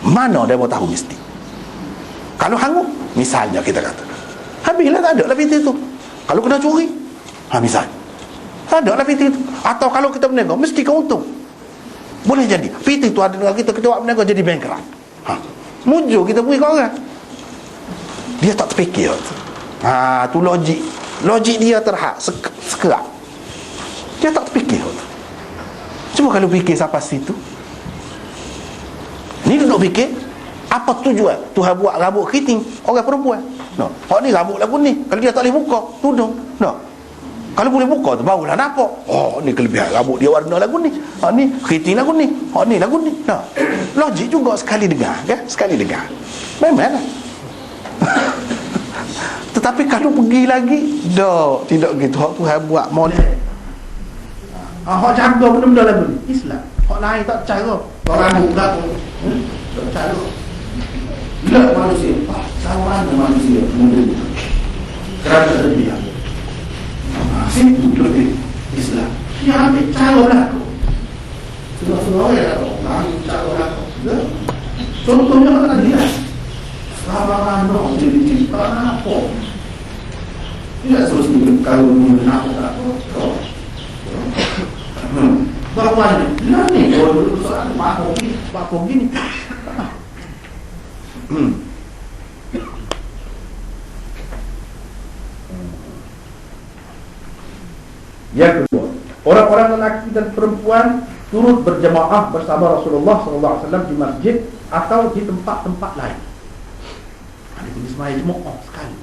Mana dia mau tahu mesti? Kalau hangus, misalnya kita kata, habislah, tak ada lah PT tu. Kalau kena curi, misal, tak ada lah PT tu. Atau kalau kita berniaga, mesti kau untung. Boleh jadi PT tu ada dengan kita buat berniaga jadi bankrupt. Mujur kita beri kat orang. Dia tak terfikir. Tu logik dia terhad sekerak. Dia tak terfikir. Cuba kalau fikir sampai situ. Ni duduk fikir, apa tujuan Tuhan buat rambut keriting orang perempuan? No. Hak ni rambut lagu ni, kalau dia tak boleh buka tudung, no. Kalau boleh buka tu barulah nampak. Oh, ni kelebihan rambut dia warna lagu ni. Hak ni keriting lagu ni. Hak ni lagu ni. No. Logik juga sekali dengar, kan? Sekali dengar. Memanglah. Tetapi kalau pergi lagi, tidak gitu. Hak Tuhan buat model. Hak jaga benda-benda lagu ni Islam. Hak lain tak cara. Orang rambut dah tak cara. Bila manusia, sama manusia menderita kerana terbiak. Situ lebih Islam. Dia ambil cara berlaku. Semua ya, ambil cara berlaku. Contohnya kata dia, sabaran dong jadi cinta apa? Tidak seharusnya kalau mengenal apa. Bawa ni, ni kalau dulu soal pak gini. Yang kedua, orang-orang lelaki dan perempuan turut berjemaah bersama Rasulullah SAW di masjid atau di tempat-tempat lain. Ada jenis sembahyang jemaah sekali.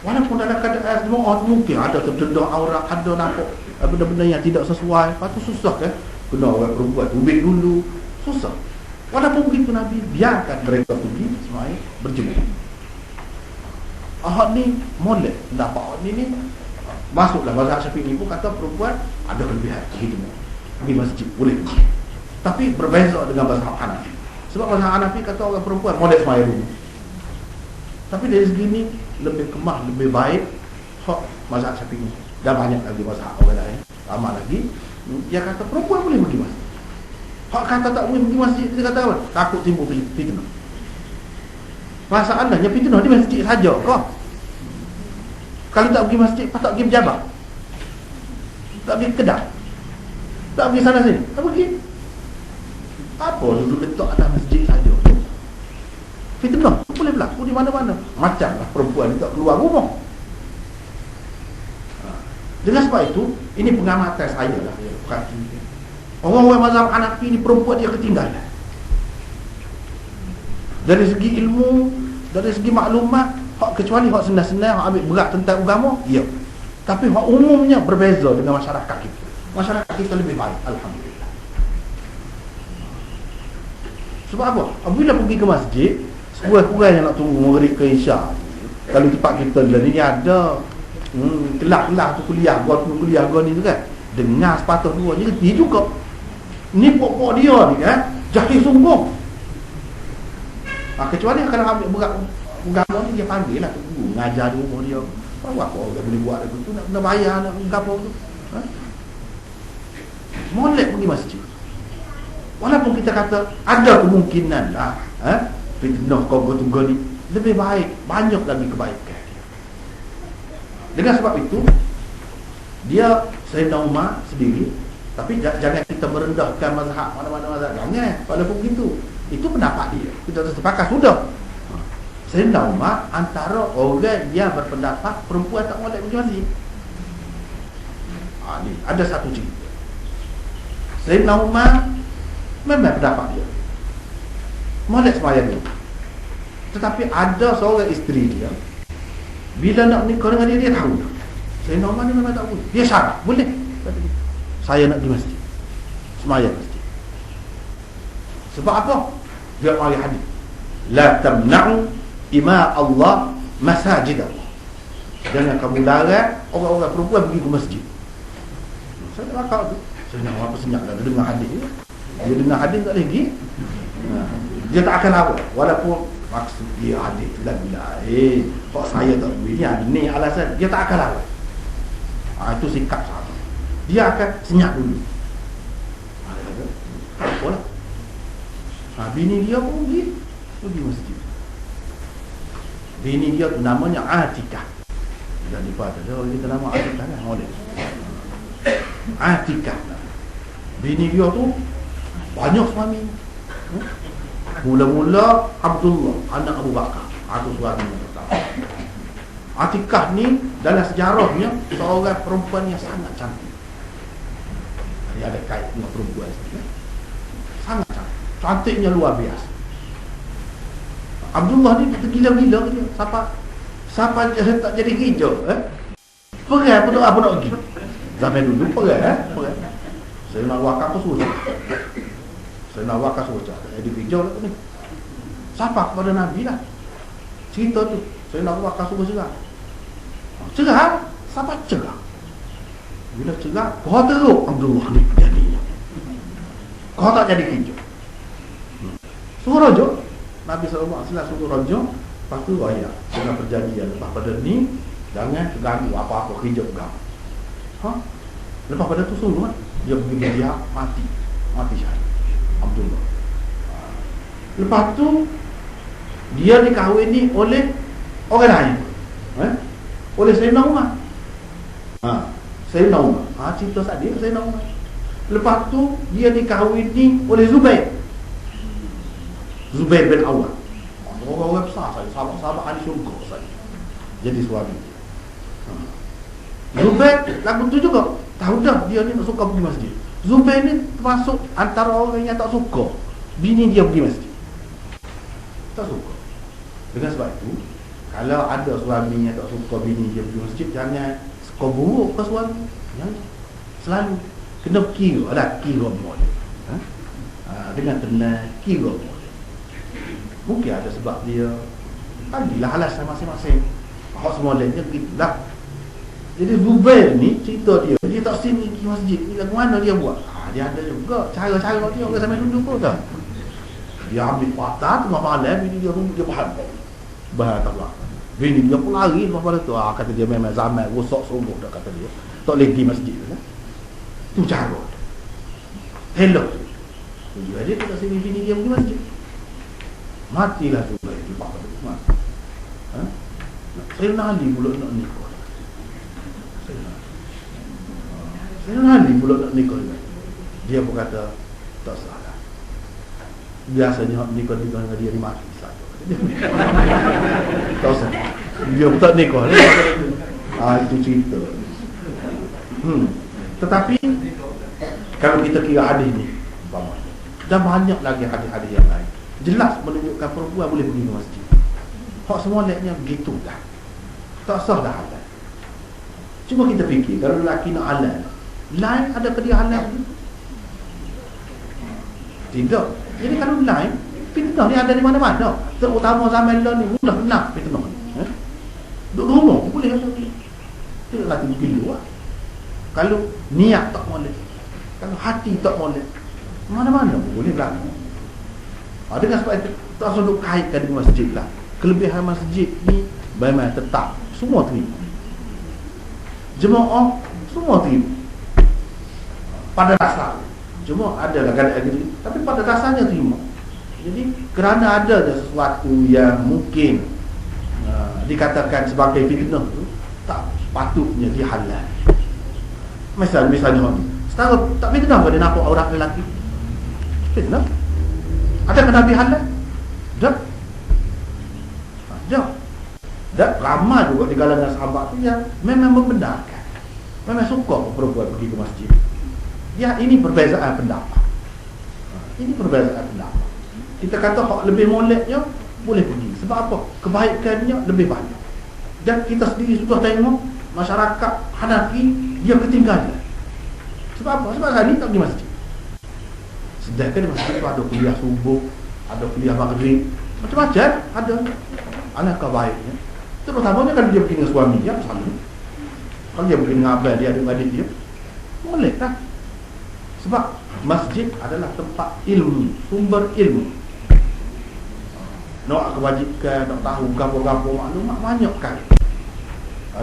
Walaupun dalam keadaan jemaah mungkin ada terdedah aurat, ada nampak benda-benda yang tidak sesuai. Lepas tu susah kan? Kena orang perempuan tubik dulu, susah. Walaupun begitu Nabi biarkan mereka pergi sembahyang berjemaah. Ahad ni molek pendapat ahad ni masuklah mazhab Syafi'i pun kata perempuan ada kelebihan hidupnya pergi masjid boleh pergi. Tapi berbeza dengan mazhab Hanafi. Sebab mazhab Hanafi kata orang perempuan molek sembahyang dulu. Tapi dari segi ni lebih kemah, lebih baik hak mazhab Syafi'i. Dan banyak lagi mazhab orang lain, ramai lagi yang kata perempuan boleh pergi masjid. Hak kata tak boleh pergi masjid, dia kata apa? Takut timbul fitnah. Perasaan dah, yang fitnah di masjid saja kau. Kalau tak pergi masjid, tak pergi pejabat, tak pergi kedai, tak pergi sana sini, tak pergi. Apa duduk letak atas masjid saja? Fitnah boleh berlaku di mana-mana. Macamlah perempuan ni tak keluar rumah. Dengan sebab itu, ini pengamatan saya lah. Orang-orang mazhab Hanafi ni perempuan dia ketinggalan. Dari segi ilmu, dari segi maklumat, kecuali hak senang-senang, hak ambil berat tentang agama, ya. Tapi hak umumnya berbeza dengan masyarakat kita. Masyarakat kita lebih baik, alhamdulillah. Sebab apa? Apabila pergi ke masjid, sekurang-kurang yang nak tunggu maghrib ke isyak. Kalau tempat kita ni ada kelas-kelas tu kuliah, gua tunggu kuliah gua ni tu kan. Dengar sepatah dua je dia juga. Ni pokok dia ni kan, jahil sungguh. Kecuali kalau ambil berat agama ni dia panggil lah guru ngajar di rumah dia. Apa orang boleh buat lagu tu, nak bayar nak gapo tu. Molek pergi masjid. Walaupun kita kata ada kemungkinan lah, fitnah kau tunggu ni lebih baik, banyak lagi kebaikan. Dengan sebab itu dia Sayyidina Umar sendiri, tapi jangan kita merendahkan mazhab mana-mana mazhab. Jangan, walaupun begitu. Itu pendapat dia. Kita sepakat sudah. Sayyidina Umar antara orang yang berpendapat perempuan tak boleh pergi masjid. Ni ada satu cerita. Sayyidina Umar memang pendapat dia boleh sembahyang ni. Tetapi ada seorang isteri dia, bila nak nikah dengan dia tahu Sayyidina Umar ni memang tak boleh. Dia syarat, boleh. Saya nak di masjid, sembahyang masjid. Sebab apa? Dia mari hadis. La tamna'u ima Allah masajid Allah. Jangan kamu larang orang-orang perempuan pergi ke masjid. Saya tak rakau tu. Saya nak apa senyap dah dengar hadis ni. Dia dengar hadis tak lagi. Dia tak akan larang. Walaupun maksud dia hadis tu lagu lain. Kok saya tak boleh ni alasan. Dia tak akan larang. Itu sikap sahabat. Dia akan senyap dulu. Apalah. Bini dia pun pergi masjid. Bini dia tu namanya Atikah. Daripada dia kita nama Atikah kan, boleh. Atikah. Bini dia tu banyak suami. Mula-mula Abdullah, anak Abu Bakar. Aku suaminya pertama. Atikah ni dalam sejarahnya seorang perempuan yang sangat cantik. Dia ada kait dengan perempuan sikit. Sangat cantik. Cantiknya luar biasa. Abdullah ni tergila-gila dia. Siapa tak jadi hijau, Perai apa nak pergi. Zaman dulu perai, perai. Saya nak wakaf tu susah. Saya nak wakaf susah. Jadi hijau lah ni. Siapa kepada Nabi lah. Cerita tu. Saya nak wakaf susah. Cerah. Siapa cerah? Bila cerah, kau teruk Abdullah ni jadinya. Kau tak jadi hijau. Suruh raja. Nabi SAW suruh raja. Lepas tu raya. Dengan perjanjian. Lepas pada ni, jangan terganggu apa-apa hijau kamu. Lepas pada tu suruh dia pergi berjihad, mati syahid Abdullah. Lepas tu dia dikahwini oleh orang lain, oleh Sayyidina Umar. Sayyidina Umar, cerita tadi Sayyidina Umar. Lepas tu dia dikahwini oleh Zubair bin Awam. Orang-orang besar saya, sahabat-sahabat ahli syurga saya. Jadi suami. Zubair lagu tu juga. Tahu dah dia ni tak suka pergi masjid. Zubair ni termasuk antara orang yang tak suka bini dia pergi masjid. Tak suka. Dengan sebab itu, kalau ada suami yang tak suka bini dia pergi masjid, jangan suka buruk ke suami. Jangan. Selalu kena kira molek. Dengan tenang, kira molek. Mungkin ada sebab dia bagilah alasan masing-masing. Hak semoleknya gitulah. Jadi Zubair ni cerita dia tak sini pergi masjid ni lagu mana dia buat. Dia ada juga cara-cara dia orang sampai dulu pun tak. Dia ambil patah tengah malam, bini dia rumah dia bahan tak lah. Bini dia pun lari lepas pada tu. Kata dia memang zaman rosak sungguh dah kata dia. Tak boleh pergi masjid tu. Tu cara dia. Hello. Dia tak sini bini dia pergi masjid. Matilah Zubair lepas pada tu. Saya nak Ali pula nak nikah. Saya nak Ali pula nak nikah. Dia pun kata tak salah. Biasanya nikah dengan dia ni mati saja. Tak usah. Dia pun tak nikah. Itu cerita. Tetapi kalau kita kira hadis ni, dan banyak lagi hadis-hadis yang lain, jelas menunjukkan perempuan boleh pergi ke masjid. Hak semua lihatnya begitu dah. Tak sah dah halal. Cuma kita fikir kalau lelaki nak halal, lain ada ke dia halal? Tidak. Jadi kalau lain, fitnah ni ada di mana-mana. Terutama zaman lah ni mudah kena fitnah ni. Duduk rumah boleh ada. Tidak lagi pergi luar. Kalau niat tak boleh, kalau hati tak boleh, mana-mana boleh berlaku. Dengan sebab itu tak selalu kaitkan dengan masjid lah. Kelebihan masjid ni memang tetap semua terima. Jemaah semua terima. Pada dasar. Cuma adalah kadang-kadang, tapi pada dasarnya terima. Jadi kerana ada sesuatu yang mungkin dikatakan sebagai fitnah tu, tak patutnya dihalal. Misalnya setara tak fitnah pada nampak orang lelaki. Fitnah. Adakah Nabi halal? Tak. Ada. Dan ramai juga di kalangan sahabat tu yang memang membenarkan, memang suka perempuan pergi ke masjid. Ya, ini perbezaan pendapat. Ini perbezaan pendapat. Kita kata hak lebih moleknya boleh pergi. Sebab apa? Kebaikannya lebih banyak. Dan kita sendiri sudah tengok masyarakat Hanafi dia ketinggalan. Sebab apa? Sebab hari ni tak pergi masjid. Sedangkan di masjid tu ada kuliah subuh, ada kuliah maghrib, macam-macam ada. Alangkah baiknya, terutamanya kalau dia pergi dengan suami dia, misalnya kalau dia pergi dengan abang dia, adik-adik dia, boleh tak? Sebab masjid adalah tempat ilmu, sumber ilmu. Nak kewajikan, nak tahu gapo-gapo maklumat banyak kan.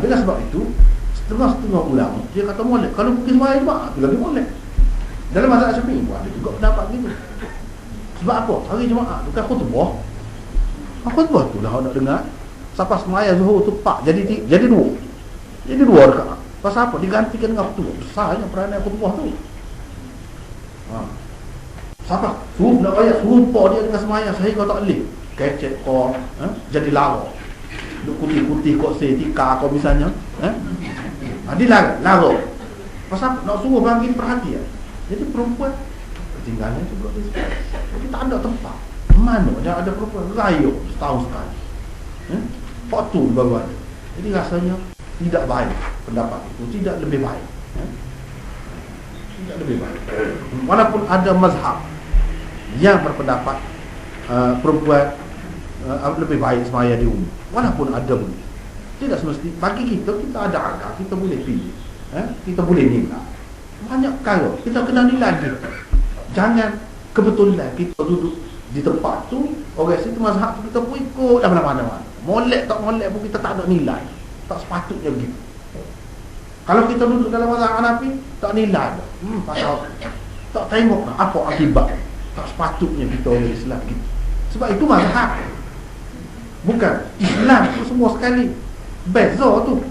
Dengan sebab itu setengah-setengah ulama dia kata molek. Kalau pergi sembahyang juga, itu lagi molek. Dalam mazhab Syafi'i pun ada juga pendapat gitu. Sebab apa? Hari Jumaat bukan khutbah. Khutbah tu lah nak dengar. Sampai semaya Zuhur tu pak jadi dua. Jadi dua rakaat. Pasal apa? Digantikan dengan khutbah. Besarnya peranan khutbah tu. Siapa? Suruh nak bayar, sumpah dia dengan semayang sehingga tak boleh. Kecek kau, jadi lara. Duk kutih-kutih kok setika kau misalnya. Dia lara. Pasal nak suruh bagi perhatian. Jadi perempuan ketinggalan tu buat dia. Jadi tak ada tempat. Mana yang ada perempuan rayuk setahun sekali. Waktu baru ada. Jadi rasanya tidak baik pendapat itu, tidak lebih baik. Tidak lebih baik. Walaupun ada mazhab yang berpendapat perempuan lebih baik semaya di rumah, walaupun ada pun tidak semesti. Bagi kita ada akal, kita boleh pilih, kita boleh nilai. Banyak perkara kita kena nilai dia. Jangan kebetulan kita duduk di tempat tu, orang situ mazhab tu kita pun ikut dah mana-mana. Molek tak molek pun kita tak ada nilai. Tak sepatutnya begitu. Kalau kita duduk dalam mazhab Hanafi, tak nilai dah. Pasal tak tengok apa akibat. Tak sepatutnya kita orang Islam gitu. Sebab itu mazhab. Bukan Islam tu semua sekali. Beza tu.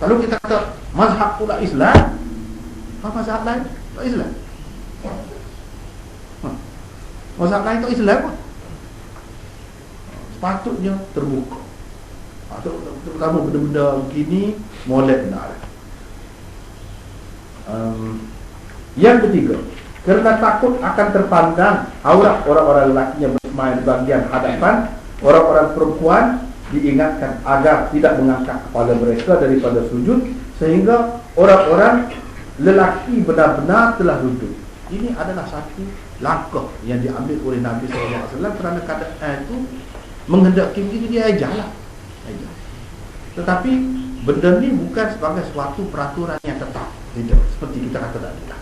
Kalau kita kata mazhab pula Islam, mazhab lain tak Islam. Mazhab lain tak Islam pun. Sepatutnya terbuka. Terutama benda-benda begini molek benar. Yang ketiga, kerana takut akan terpandang aurat orang-orang lelaki yang bersemayam di bahagian hadapan, orang-orang perempuan diingatkan agar tidak mengangkat kepala mereka daripada sujud, sehingga orang-orang lelaki benar-benar telah duduk. Ini adalah satu langkah yang diambil oleh Nabi SAW kerana keadaan itu menghendaki begitu, dia ajarlah. Tetapi benda ni bukan sebagai suatu peraturan yang tetap. Tidak, seperti kita kata tadi lah.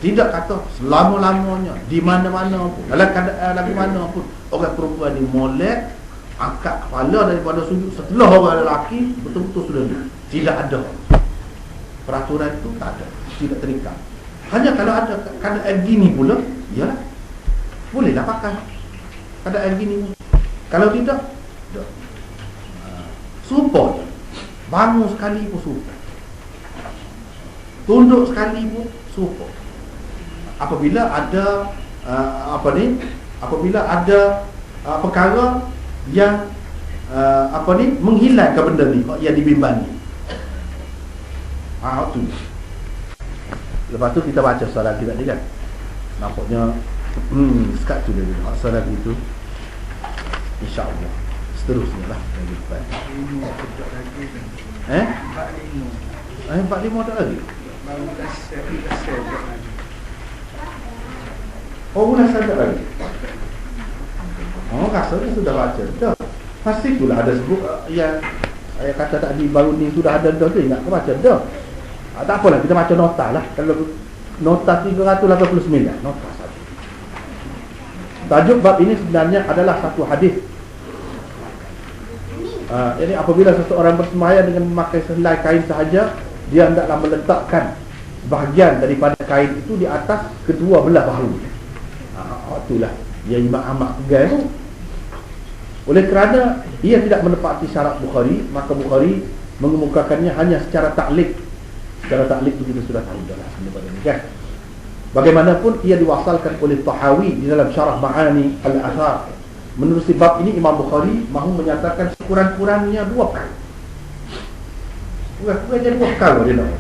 Tidak kata selama-lamanya, di mana-mana pun, dalam keadaan lagi mana pun, orang perempuan ni molek angkat kepala daripada sujud setelah orang lelaki betul-betul sudah duduk. Tidak ada. Peraturan itu tak ada, tidak terikat. Hanya kalau ada keadaan gini pula, iyalah, bolehlah pakai keadaan gini. Kalau tidak, supaya bangun sekali pun supaya, tunduk sekali pun supaya. Apabila ada apabila ada perkara yang menghilangkan benda ni yang dibimbangi. Tu. Lepas tu kita baca soalan kita ni kan. Nampaknya sekat tu dia soalan itu. InsyaAllah seterusnya lah dari depan. 45 tak lagi? Oh, bulan sadar lagi. Oh, rasanya sudah baca dah. Pasti itulah ada sebut yang saya kata tadi baru ni sudah ada dah tu, ingat ke baca dah. Tak apalah, kita baca nota lah. Kalau nota 389, nota satu. Tajuk bab ini sebenarnya adalah satu hadis. Jadi apabila seseorang bersemayam dengan memakai sehelai kain sahaja, dia hendaklah meletakkan bahagian daripada kain itu di atas kedua belah bahu. Itulah yang Imam Ahmad pegang tu. Oleh kerana ia tidak menepati syarat Bukhari, maka Bukhari mengemukakannya hanya secara taklid. Secara taklid itu kita sudah tahu dah sebenarnya ini kan. Bagaimanapun ia diwasalkan oleh Tahawi di dalam Syarah Ma'ani Al-Athar. Menurut bab ini Imam Bukhari mahu menyatakan sekurang-kurangnya dua perkara. Bukan dua perkara dia nak.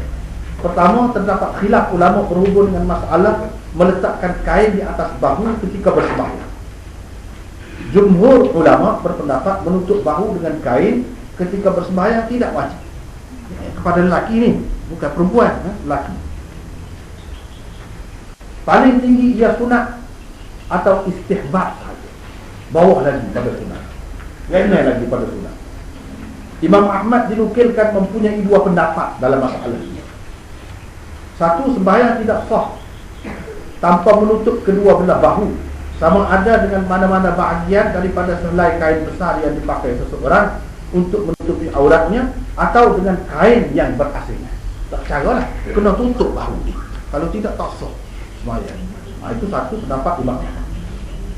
Pertama, terdapat khilaf ulama berhubung dengan masalah meletakkan kain di atas bahu ketika bersembahyang. Jumhur ulama berpendapat menutup bahu dengan kain ketika bersembahyang tidak wajib. Kepada lelaki ni, bukan perempuan, lelaki. Paling tinggi ia sunat atau istihbab saja. Bawah lagi pada sunat. Lain lagi pada sunat. Imam Ahmad dinukilkan mempunyai dua pendapat dalam masalah ini. Satu, sembahyang tidak sah tanpa menutup kedua belah bahu, sama ada dengan mana-mana bahagian daripada sehelai kain besar yang dipakai seseorang untuk menutupi auratnya, atau dengan kain yang berasingan. Tak caralah, kena tutup bahu ni. Kalau tidak, tak sah sembahyang. Itu satu pendapat Imam Ahmad.